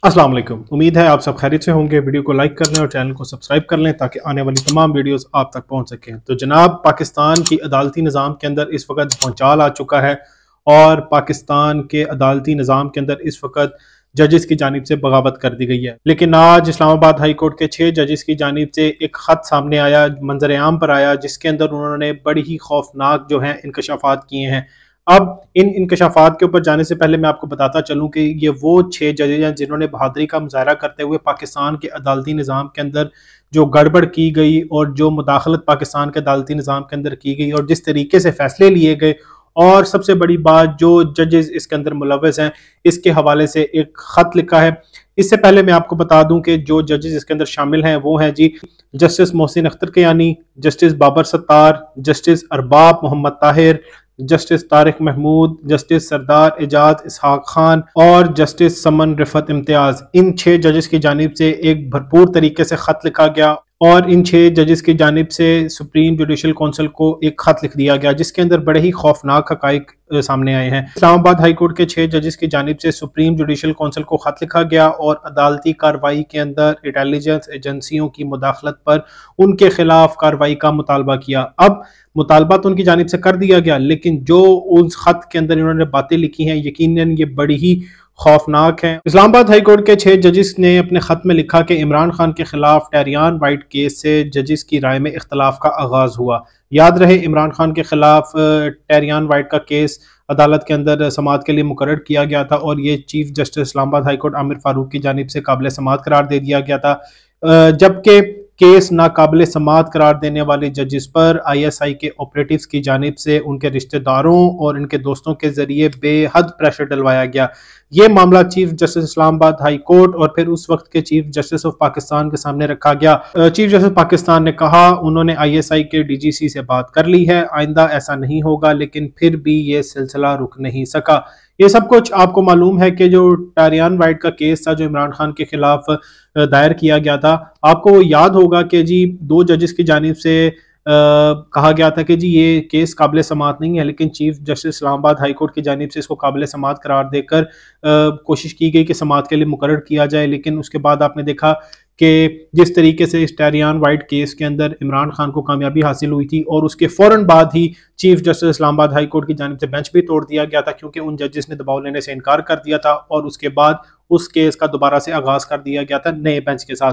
अस्सलाम वालेकुम। उम्मीद है आप सब खैरियत से होंगे। वीडियो को लाइक कर लें और चैनल को सब्सक्राइब कर लें ताकि आने वाली तमाम वीडियोस आप तक पहुंच सकें। तो जनाब, पाकिस्तान की अदालती निज़ाम के अंदर इस वक्त भूचाल आ चुका है और पाकिस्तान के अदालती निज़ाम के अंदर इस वक्त जजेस की जानिब से बगावत कर दी गई है। लेकिन आज इस्लामाबाद हाई कोर्ट के 6 जजेस की जानिब से एक ख़त सामने आया, मंजर आम पर आया, जिसके अंदर उन्होंने बड़ी ही खौफनाक जो है इंकशाफात किए हैं। अब इन इंकशाफात के ऊपर जाने से पहले मैं आपको बताता चलूं कि ये वो 6 जजेज हैं जिन्होंने बहादुरी का मुजाहरा करते हुए पाकिस्तान के अदालती निज़ाम के अंदर जो गड़बड़ की गई और जो मुदाखलत पाकिस्तान के अदालती निज़ाम के अंदर की गई और जिस तरीके से फैसले लिए गए, और सबसे बड़ी बात जो जजेस इसके अंदर मुलव्वस हैं, इसके हवाले से एक ख़त लिखा है। इससे पहले मैं आपको बता दूं कि जो जजेस इसके अंदर शामिल हैं वो हैं जी justice Mohsin Akhtar Kiyani, justice Babar Sattar, justice Arbab Mohammad Tahir, justice Tariq Mahmood, justice Sardar Ejaz Ishaq Khan और जस्टिस समन रिफत इम्तियाज। इन 6 जजेस की जानिब से एक भरपूर तरीके से खत लिखा गया और इन 6 जजेस की जानिब से सुप्रीम जुडिशल काउंसिल को एक खत लिख दिया गया, जिसके अंदर बड़े ही खौफनाक हकाइक सामने आए हैं। इस्लामाबाद हाई कोर्ट के 6 जजेस की जानिब से सुप्रीम जुडिशल काउंसिल को खत लिखा गया और अदालती कार्रवाई के अंदर इंटेलिजेंस एजेंसियों की मुदाखलत पर उनके खिलाफ कार्रवाई का मुतालबा किया। अब मुतालबा तो उनकी जानिब से कर दिया गया, लेकिन जो उस खत के अंदर इन्होंने बातें लिखी हैं यकीनन ये बड़ी ही खौफनाक है। इस्लामाबाद हाई कोर्ट के 6 जजेस ने अपने खत में लिखा कि इमरान खान के खिलाफ टैरियान वाइट केस से जजेस की राय में इख्तलाफ का आगाज हुआ। याद रहे, इमरान खान के खिलाफ टैरियान वाइट का केस अदालत के अंदर समाअत के लिए मुकर्रर किया गया था और ये chief justice Islamabad high court Aamir Farooq की जानिब से काबिल समाअत करार दे दिया गया था, जबकि केस नाकाबिल समाअत करार देने वाले जजेस पर ISI के ऑपरेटिव्स की जानिब से उनके रिश्तेदारों और इनके दोस्तों के जरिए बेहद प्रेशर डलवाया गया। ये मामला chief justice Islamabad high court और फिर उस वक्त के चीफ जस्टिस ऑफ पाकिस्तान के सामने रखा गया। चीफ जस्टिस पाकिस्तान ने कहा उन्होंने ISI के DGC से बात कर ली है, आइंदा ऐसा नहीं होगा, लेकिन फिर भी ये सिलसिला रुक नहीं सका। ये सब कुछ आपको मालूम है कि जो टैरियान वाइट का केस था जो इमरान खान के खिलाफ दायर किया गया था, आपको याद होगा कि जी 2 जजेस की जानिब से कहा गया था कि जी ये केस काबिल समाअत नहीं है, लेकिन chief justice Islamabad high court की जानिब से इसको काबिल समाअत करार देकर कोशिश की गई कि समाअत के लिए मुकर्रर किया जाए। लेकिन उसके बाद आपने देखा कि जिस तरीके से इस टैरियान वाइट केस के अंदर इमरान खान को कामयाबी हासिल हुई थी और उसके फौरन बाद ही chief justice Islamabad high court की जानिब से बेंच भी तोड़ दिया गया था, क्योंकि उन जजेस ने दबाव लेने से इनकार कर दिया था और उसके बाद उस केस का दोबारा से आगाज कर दिया गया था नए बेंच के साथ।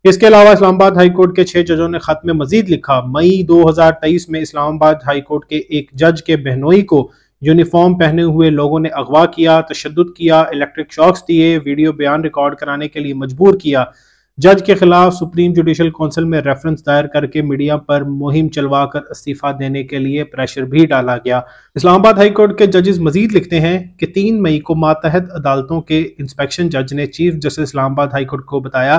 इसके अलावा इस्लामाबाद हाई कोर्ट के 6 जजों ने खत में मजीद लिखा, मई 2023 में इस्लामाबाद हाई कोर्ट के एक जज के बहनोई को यूनिफॉर्म पहने हुए लोगों ने अगवा किया, तशद्दुद किया, इलेक्ट्रिक शॉक्स दिए, वीडियो बयान रिकॉर्ड कराने के लिए मजबूर किया। जज के खिलाफ सुप्रीम जुडिशल काउंसिल में रेफरेंस दायर करके मीडिया पर मुहिम चलवाकर इस्तीफा देने के लिए प्रेशर भी डाला गया। इस्लामाबाद हाई कोर्ट के जजेस मजीद लिखते हैं कि 3 मई को मातहत अदालतों के इंस्पेक्शन जज ने chief justice Islamabad high court को बताया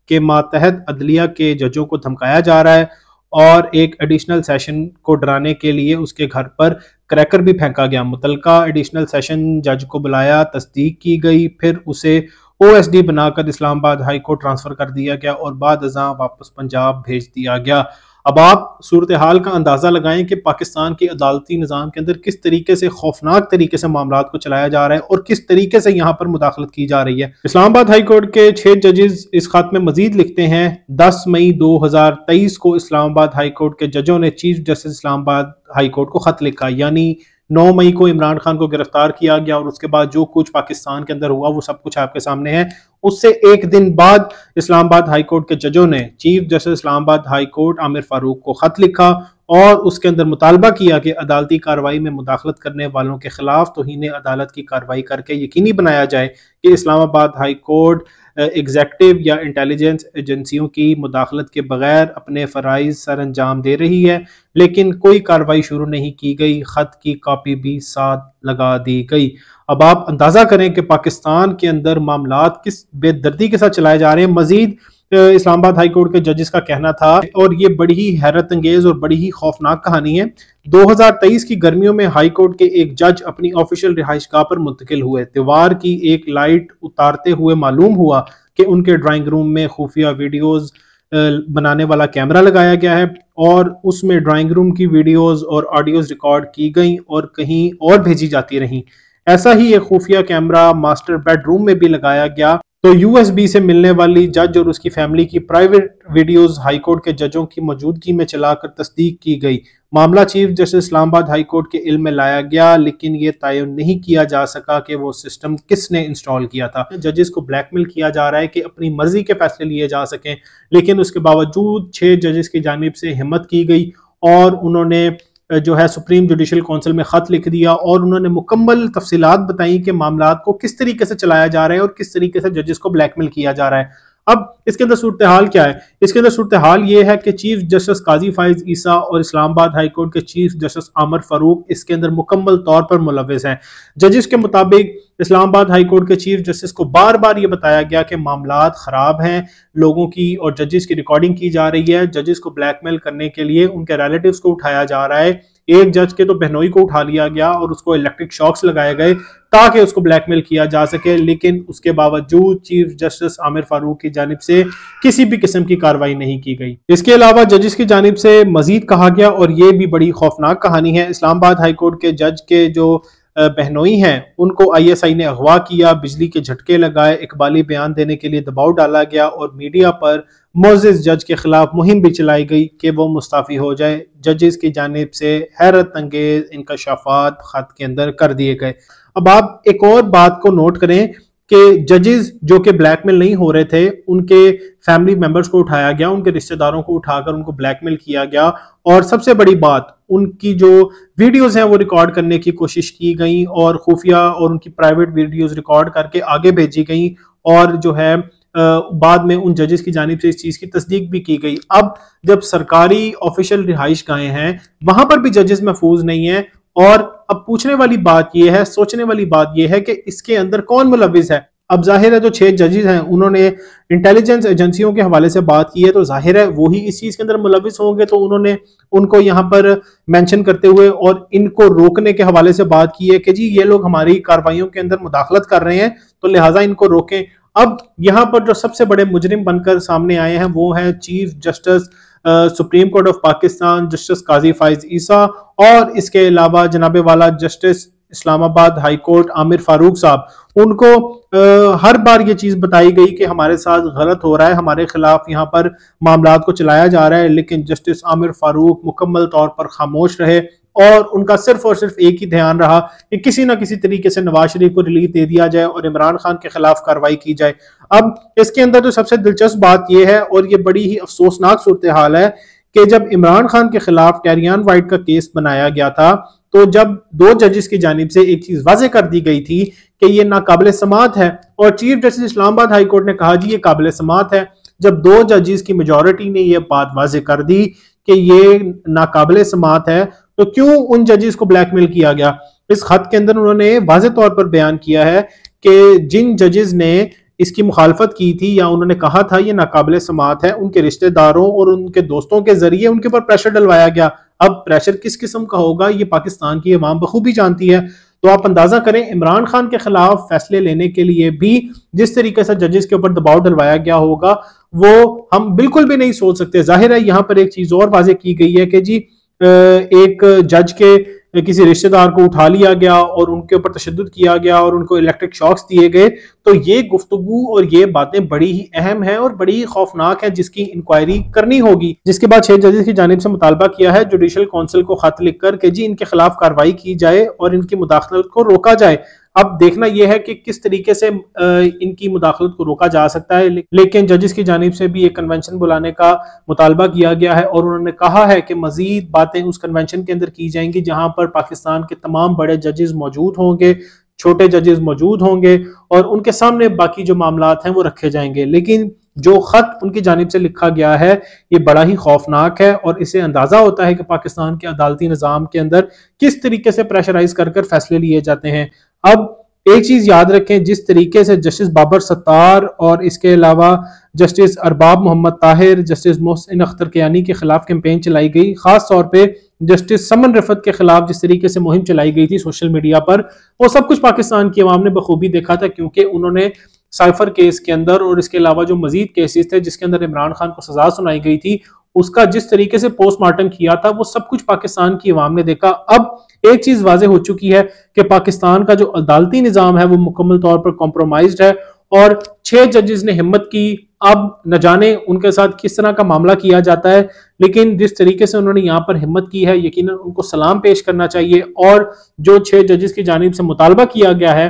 कि मातहत अदलिया के जजों को धमकाया जा रहा है और एक एडिशनल सेशन को डराने के लिए उसके घर पर क्रैकर भी फेंका गया। मुतलका एडिशनल सेशन जज को बुलाया, तस्दीक की गई, फिर उसे OSD बनाकर इस्लामाबाद हाई कोर्ट ट्रांसफर कर दिया गया और बाद अज़ां वापस पंजाब भेज दिया गया। अब आप सूरत हाल का अंदाजा लगाएं कि पाकिस्तान के अदालती निज़ाम के अंदर किस तरीके से खौफनाक तरीके से मामला को चलाया जा रहा है और किस तरीके से यहाँ पर मुदाखलत की जा रही है। इस्लामाबाद हाई कोर्ट के 6 जजेस इस खत में मजीद लिखते हैं, 10 मई 2023 को इस्लामाबाद हाई कोर्ट के जजों ने chief justice Islamabad high court को खत लिखा, यानी 9 मई को इमरान खान को गिरफ्तार किया गया और उसके बाद जो कुछ पाकिस्तान के अंदर हुआ वो सब कुछ आपके सामने है। उससे एक दिन बाद इस्लामाबाद हाई कोर्ट के जजों ने chief justice Islamabad high court Aamir Farooq को खत लिखा और उसके अंदर मुतालबा किया कि अदालती कार्रवाई में मुदाखलत करने वालों के खिलाफ तौहीन अदालत की कार्रवाई करके यकीनी बनाया जाए कि इस्लामाबाद हाई कोर्ट एग्जेक्टिव या इंटेलिजेंस एजेंसियों की मुदाखलत के बगैर अपने फ़राइज़ सर अंजाम दे रही है, लेकिन कोई कार्रवाई शुरू नहीं की गई। खत की कॉपी भी साथ लगा दी गई। अब आप अंदाज़ा करें कि पाकिस्तान के अंदर मामलात किस बेदर्दी के साथ चलाए जा रहे हैं। मजीद इस्लामाबाद हाई कोर्ट के जजेस का कहना था, और ये बड़ी ही हैरत अंगेज और बड़ी ही खौफनाक कहानी है, 2023 की गर्मियों में हाई कोर्ट के एक जज अपनी ऑफिशियल रिहाइशगाह पर मुंतकिल हुए। दीवार की एक लाइट उतारते हुए मालूम हुआ कि उनके ड्राइंग रूम में खुफिया वीडियोज बनाने वाला कैमरा लगाया गया है और उसमें ड्राइंग रूम की वीडियोज और ऑडियोज रिकॉर्ड की गई और कहीं और भेजी जाती रहीं। ऐसा ही एक खुफिया कैमरा मास्टर बेडरूम में भी लगाया गया। तो यूएसबी से मिलने वाली जज और उसकी फैमिली की प्राइवेट वीडियोस हाईकोर्ट के जजों की मौजूदगी में चलाकर तस्दीक की गई। मामला chief justice Islamabad high court के इल्म में लाया गया, लेकिन ये तय नहीं किया जा सका कि वो सिस्टम किसने इंस्टॉल किया था। जजेस को ब्लैकमेल किया जा रहा है कि अपनी मर्जी के फैसले लिए जा सकें, लेकिन उसके बावजूद 6 जजेस की जानिब से हिम्मत की गई और उन्होंने जो है सुप्रीम जुडिशल काउंसिल में खत लिख दिया और उन्होंने मुकम्मल तफसीलात बताई कि मामलात को किस तरीके से चलाया जा रहा है और किस तरीके से जजेस को ब्लैकमेल किया जा रहा है। अब इसके अंदर सूरत हाल क्या है? इसके अंदर सूरत हाल ये है कि चीफ जस्टिस काजी फाइज ईसा और इस्लामाबाद हाई कोर्ट के चीफ जस्टिस आमिर फारूक इसके अंदर मुकम्मल तौर पर मुलविस हैं। जजेस के मुताबिक इस्लामाबाद हाई कोर्ट के चीफ जस्टिस को बार बार ये बताया गया कि मामलात खराब हैं, लोगों की और जजेस की रिकॉर्डिंग की जा रही है, जजेस को ब्लैकमेल करने के लिए उनके रिलेटिव्स को उठाया जा रहा है। एक जज के तो बहनोई को उठा लिया गया और उसको इलेक्ट्रिक शॉक्स लगाए गए ताकि उसको ब्लैकमेल किया जा सके, लेकिन उसके बावजूद चीफ जस्टिस आमिर फारूक की जानिब से किसी भी किस्म की कार्रवाई नहीं की गई। इसके अलावा जजेस की जानिब से मजीद कहा गया, और ये भी बड़ी खौफनाक कहानी है, इस्लामाबाद हाई कोर्ट के जज के जो बहनोई हैं उनको आईएसआई ने अगवा किया, बिजली के झटके लगाए, इकबाली बयान देने के लिए दबाव डाला गया और मीडिया पर मोजिज जज के खिलाफ मुहिम भी चलाई गई कि वो मुस्ताफी हो जाए। जजेस की जानिब से हैरत अंगेज इंकशाफात खत के अंदर कर दिए गए। अब आप एक और बात को नोट करें कि जजेस जो कि ब्लैकमेल नहीं हो रहे थे, उनके फैमिली मेंबर्स को उठाया गया, उनके रिश्तेदारों को उठाकर उनको ब्लैकमेल किया गया, और सबसे बड़ी बात उनकी जो वीडियोस हैं वो रिकॉर्ड करने की कोशिश की गई और खुफिया और उनकी प्राइवेट वीडियोस रिकॉर्ड करके आगे भेजी गई, और जो है बाद में उन जजेस की जानिब से इस चीज की तस्दीक भी की गई। अब जब सरकारी ऑफिशियल रिहाइश गाहें हैं वहां पर भी जजेस महफूज नहीं है, और अब पूछने वाली बात यह है, सोचने वाली बात यह है कि इसके अंदर कौन मुलविस है। अब जाहिर है जो 6 जजेस हैं उन्होंने इंटेलिजेंस एजेंसियों के हवाले से बात की है, तो जाहिर है वही इस चीज के अंदर मुलविस होंगे, तो उन्होंने उनको यहाँ पर मेंशन करते हुए और इनको रोकने के हवाले से बात की है कि जी ये लोग हमारी कार्रवाइयों के अंदर मुदाखलत कर रहे हैं, तो लिहाजा इनको रोकें। अब यहाँ पर जो सबसे बड़े मुजरिम बनकर सामने आए हैं वो है chief justice supreme court of Pakistan justice Qazi Faez Isa, और इसके अलावा जनाबे वाला justice Islamabad high court Aamir Farooq साहब। उनको हर बार ये चीज बताई गई कि हमारे साथ गलत हो रहा है, हमारे खिलाफ यहाँ पर मामलात को चलाया जा रहा है, लेकिन जस्टिस आमिर फारूक मुकम्मल तौर पर खामोश रहे और उनका सिर्फ और सिर्फ एक ही ध्यान रहा कि किसी ना किसी तरीके से नवाज शरीफ को रिलीफ दे दिया जाए और इमरान खान के खिलाफ कार्रवाई की जाए। अब इसके अंदर जो सबसे दिलचस्प बात यह है, और ये बड़ी ही अफसोसनाक सूरत हाल है, कि जब इमरान खान के खिलाफ कैरियन वाइट का केस बनाया गया था, तो जब 2 जजेस की जानिब से एक चीज वाजे कर दी गई थी कि ये नाकाबिले समात है, और chief justice Islamabad high court ने कहा जी ये काबिले समात है। जब 2 जजेस की मेजॉरिटी ने यह बात वाजे कर दी कि ये नाकाबिले समात है, तो क्यों उन जजेस को ब्लैकमेल किया गया? इस खत के अंदर उन्होंने वाजे तौर पर बयान किया है कि जिन जजेस ने इसकी मुखालफत की थी या उन्होंने कहा था ये नाकाबिले समात है, उनके रिश्तेदारों और उनके दोस्तों के जरिए उनके ऊपर प्रेशर डलवाया गया। अब प्रेशर किस किस्म का होगा ये पाकिस्तान की अवाम बखूबी जानती है। तो आप अंदाजा करें इमरान खान के खिलाफ फैसले लेने के लिए भी जिस तरीके से जजेस के ऊपर दबाव डलवाया गया होगा वो हम बिल्कुल भी नहीं सोच सकते। जाहिर है यहाँ पर एक चीज और वाजे की गई है कि जी एक जज के किसी रिश्तेदार को उठा लिया गया और उनके ऊपर तशद्दुद किया गया और उनको इलेक्ट्रिक शॉक्स दिए गए, तो ये गुफ्तगू और ये बातें बड़ी ही अहम है और बड़ी ही खौफनाक है, जिसकी इंक्वायरी करनी होगी। जिसके बाद 6 जजेस की जानिब से मुतालबा किया है जुडिशल काउंसिल को खत लिखकर कि जी इनके खिलाफ कार्रवाई की जाए और इनकी मुदाखलत को रोका जाए। अब देखना यह है कि किस तरीके से इनकी मुदाखलत को रोका जा सकता है, लेकिन जजेस की जानिब से भी एक कन्वेंशन बुलाने का मुतालबा किया गया है और उन्होंने कहा है कि मजीद बातें उस कन्वेंशन के अंदर की जाएंगी जहां पर पाकिस्तान के तमाम बड़े जजेस मौजूद होंगे, छोटे जजेस मौजूद होंगे और उनके सामने बाकी जो मामलात हैं वो रखे जाएंगे। लेकिन जो खत उनकी जानिब से लिखा गया है ये बड़ा ही खौफनाक है और इससे अंदाजा होता है कि पाकिस्तान के अदालती निज़ाम के अंदर किस तरीके से प्रेशराइज कर फैसले लिए जाते हैं। अब एक चीज याद रखें, जिस तरीके से जस्टिस बाबर सत्तार और इसके अलावा जस्टिस अरबाब मोहम्मद ताहिर, जस्टिस मोहसिन अख्तर कियानी के खिलाफ कैंपेन चलाई गई, खास तौर पे जस्टिस समन रफत के खिलाफ जिस तरीके से मुहिम चलाई गई थी सोशल मीडिया पर, वो सब कुछ पाकिस्तान की आवाम ने बखूबी देखा था, क्योंकि उन्होंने साइफर केस के अंदर और इसके अलावा जो मजीद केसेस थे जिसके अंदर इमरान खान को सजा सुनाई गई थी उसका जिस तरीके से पोस्टमार्टम किया था वो सब कुछ पाकिस्तान की आवाम ने देखा। अब एक चीज वाजे हो चुकी है कि पाकिस्तान का जो अदालती निजाम है वो मुकम्मल तौर पर कॉम्प्रोमाइज्ड है और 6 जजेस ने हिम्मत की। अब न जाने उनके साथ किस तरह का मामला किया जाता है, लेकिन जिस तरीके से उन्होंने यहाँ पर हिम्मत की है, यकीनन उनको सलाम पेश करना चाहिए। और जो 6 जजेस की जानिब से मुतालबा किया गया है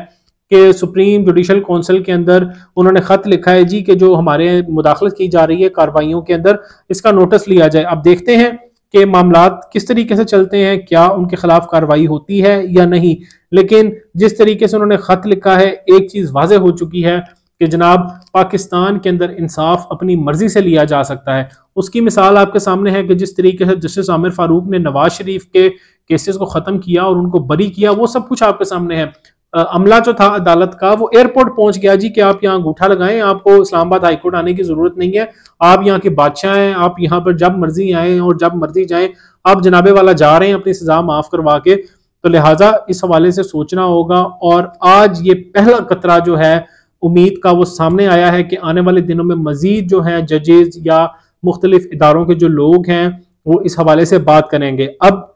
कि सुप्रीम जुडिशल काउंसिल के अंदर उन्होंने खत लिखा है जी कि जो हमारे मुदाखलत की जा रही है कार्रवाइयों के अंदर, इसका नोटिस लिया जाए। अब देखते हैं कि मामलात किस तरीके से चलते हैं, क्या उनके खिलाफ कार्रवाई होती है या नहीं। लेकिन जिस तरीके से उन्होंने खत लिखा है, एक चीज वाज़ेह हो चुकी है कि जनाब पाकिस्तान के अंदर इंसाफ अपनी मर्जी से लिया जा सकता है। उसकी मिसाल आपके सामने है कि जिस तरीके से जस्टिस आमिर फारूक ने नवाज शरीफ के केसेस को खत्म किया और उनको बरी किया, वो सब कुछ आपके सामने है। अमला जो था अदालत का, वो एयरपोर्ट पहुंच गया जी कि आप यहाँ अंगूठा लगाएं, आपको इस्लामाबाद हाईकोर्ट आने की जरूरत नहीं है, आप यहाँ के बादशाह हैं, आप यहाँ पर जब मर्जी आए और जब मर्जी जाएं, आप जनाबे वाला जा रहे हैं अपनी सजा माफ करवा के। तो लिहाजा इस हवाले से सोचना होगा। और आज ये पहला कतरा जो है उम्मीद का, वो सामने आया है कि आने वाले दिनों में मजीद जो है जजेस या मुख्तलिफ इदारों के जो लोग हैं वो इस हवाले से बात करेंगे। अब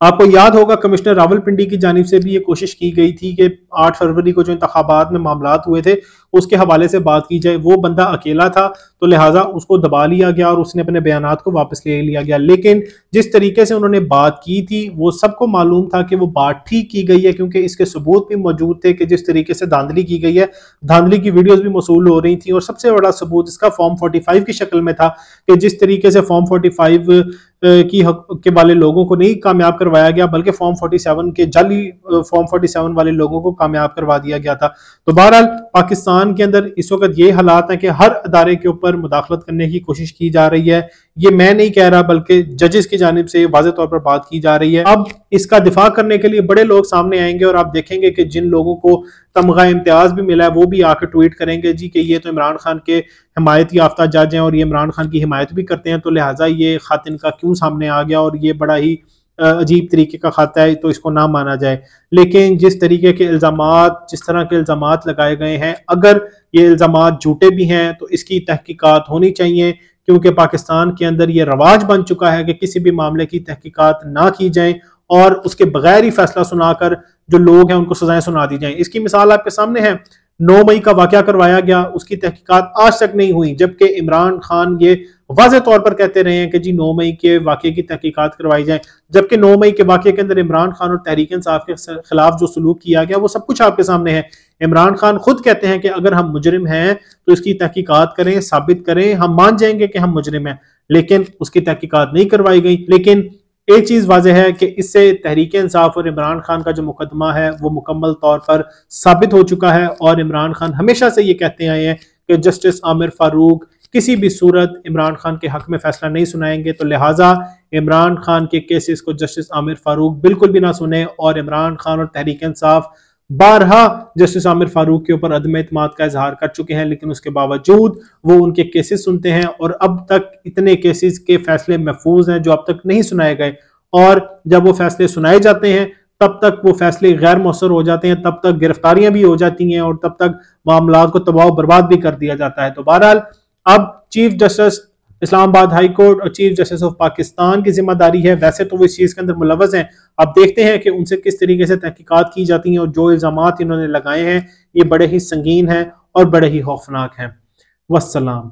आपको याद होगा कमिश्नर रावलपिंडी की जानिब से भी ये कोशिश की गई थी कि 8 फरवरी को जो इंतखाबात में मामलात हुए थे उसके हवाले से बात की जाए। वो बंदा अकेला था तो लिहाजा उसको दबा लिया गया और उसने अपने बयानात को वापस ले लिया गया। लेकिन जिस तरीके से उन्होंने बात की थी वो सबको मालूम था कि वो बात ठीक की गई है, क्योंकि इसके सबूत भी मौजूद थे कि जिस तरीके से धांधली की गई है, धांधली की वीडियोज भी मौसूल हो रही थी। और सबसे बड़ा सबूत इसका फॉर्म 45 की शक्ल में था कि जिस तरीके से फॉर्म 45 के वाले लोगों को नहीं कामयाब करवाया गया, बल्कि फॉर्म 47 के जाली फॉर्म 47 वाले लोगों को कामयाब करवा दिया गया था। तो बहरहाल पाकिस्तान के अंदर इस वक्त ये हालात है कि हर अदारे के ऊपर मुदाखलत करने की कोशिश की जा रही है। ये मैं नहीं कह रहा, बल्कि जजेस की जानिब से वाज़ेह तौर पर बात की जा रही है। अब इसका दिफा करने के लिए बड़े लोग सामने आएंगे और आप देखेंगे कि जिन लोगों को तमगा इम्तियाज भी मिला है वो भी आकर ट्वीट करेंगे जी कि ये तो इमरान खान के हिमायत याफ्ता जज हैं और ये इमरान खान की हिमायत भी करते हैं, तो लिहाजा ये खत इनका क्यों सामने आ गया और ये बड़ा ही अजीब तरीके का खाता है, तो इसको ना माना जाए। लेकिन जिस तरीके के इल्जामात, जिस तरह के इल्जामात लगाए गए हैं, अगर ये इल्जामात झूठे भी हैं तो इसकी तहकीकात होनी चाहिए, क्योंकि पाकिस्तान के अंदर ये रवाज बन चुका है कि किसी भी मामले की तहकीकात ना की जाए और उसके बगैर ही फैसला सुनाकर जो लोग हैं उनको सजाएं सुना दी जाएं। इसकी मिसाल आपके सामने है, 9 मई का वाकया करवाया गया, उसकी तहकीकात आज तक नहीं हुई, जबकि इमरान खान ये वाज़ेह तौर पर कहते रहे हैं कि जी 9 मई के वाकये की तहकीकात करवाई जाए, जबकि 9 मई के वाकये के अंदर इमरान खान और तहरीक इंसाफ के खिलाफ जो सलूक किया गया वो सब कुछ आपके सामने है। इमरान खान खुद कहते हैं कि अगर हम मुजरिम हैं तो इसकी तहकीकात करें, साबित करें, हम मान जाएंगे कि हम मुजरिम हैं, लेकिन उसकी तहकीकात नहीं करवाई गई। लेकिन एक चीज वाज़ेह है कि इससे तहरीक इंसाफ और इमरान खान का जो मुकदमा है वो मुकम्मल तौर पर साबित हो चुका है। और इमरान खान हमेशा से ये कहते आए हैं कि जस्टिस आमिर फारूक किसी भी सूरत इमरान खान के हक में फैसला नहीं सुनाएंगे, तो लिहाजा इमरान खान के केसेस को जस्टिस आमिर फारूक बिल्कुल भी ना सुने। और इमरान खान और तहरीक इंसाफ बारहा जस्टिस आमिर फारूक के ऊपर अदम एतमाद का इजहार कर चुके हैं, लेकिन उसके बावजूद वो उनके केसेस सुनते हैं और अब तक इतने केसेस के फैसले महफूज हैं जो अब तक नहीं सुनाए गए। और जब वो फैसले सुनाए जाते हैं तब तक वो फैसले गैर मौसर हो जाते हैं, तब तक गिरफ्तारियां भी हो जाती हैं और तब तक मामला को तबाह बर्बाद भी कर दिया जाता है। तो बहरहाल अब chief justice Islamabad high court और चीफ जस्टिस ऑफ पाकिस्तान की जिम्मेदारी है। वैसे तो वो इस चीज के अंदर मुलव्वस हैं, अब देखते हैं कि उनसे किस तरीके से तहकीकात की जाती हैं और जो इल्जामात इन्होंने लगाए हैं ये बड़े ही संगीन हैं और बड़े ही खौफनाक हैं। वस्सलाम।